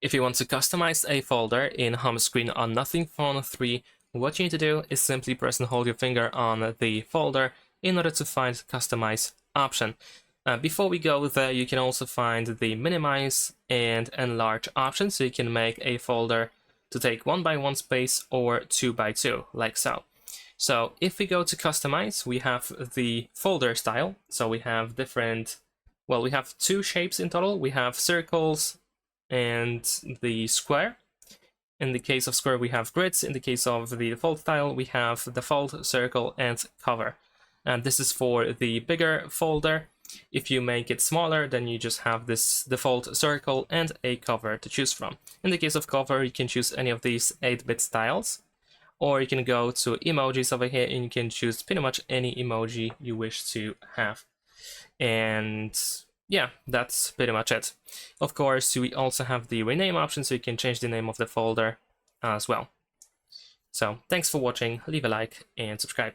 If you want to customize a folder in home screen on Nothing Phone 3, what you need to do is simply press and hold your finger on the folder in order to find Customize option. Before we go there, you can also find the Minimize and Enlarge option, so you can make a folder to take 1x1 space or 2x2, like so. So if we go to Customize, we have the folder style. So we have we have two shapes in total. We have circles and the square. In the case of square, we have grids. In the case of the default style, we have default, circle, and cover. And this is for the bigger folder. If you make it smaller, then you just have this default circle and a cover to choose from. In the case of cover, you can choose any of these 8-bit styles, or you can go to emojis over here and you can choose pretty much any emoji you wish to have. And yeah, that's pretty much it. Of course, we also have the rename option, so you can change the name of the folder as well. So thanks for watching, leave a like and subscribe.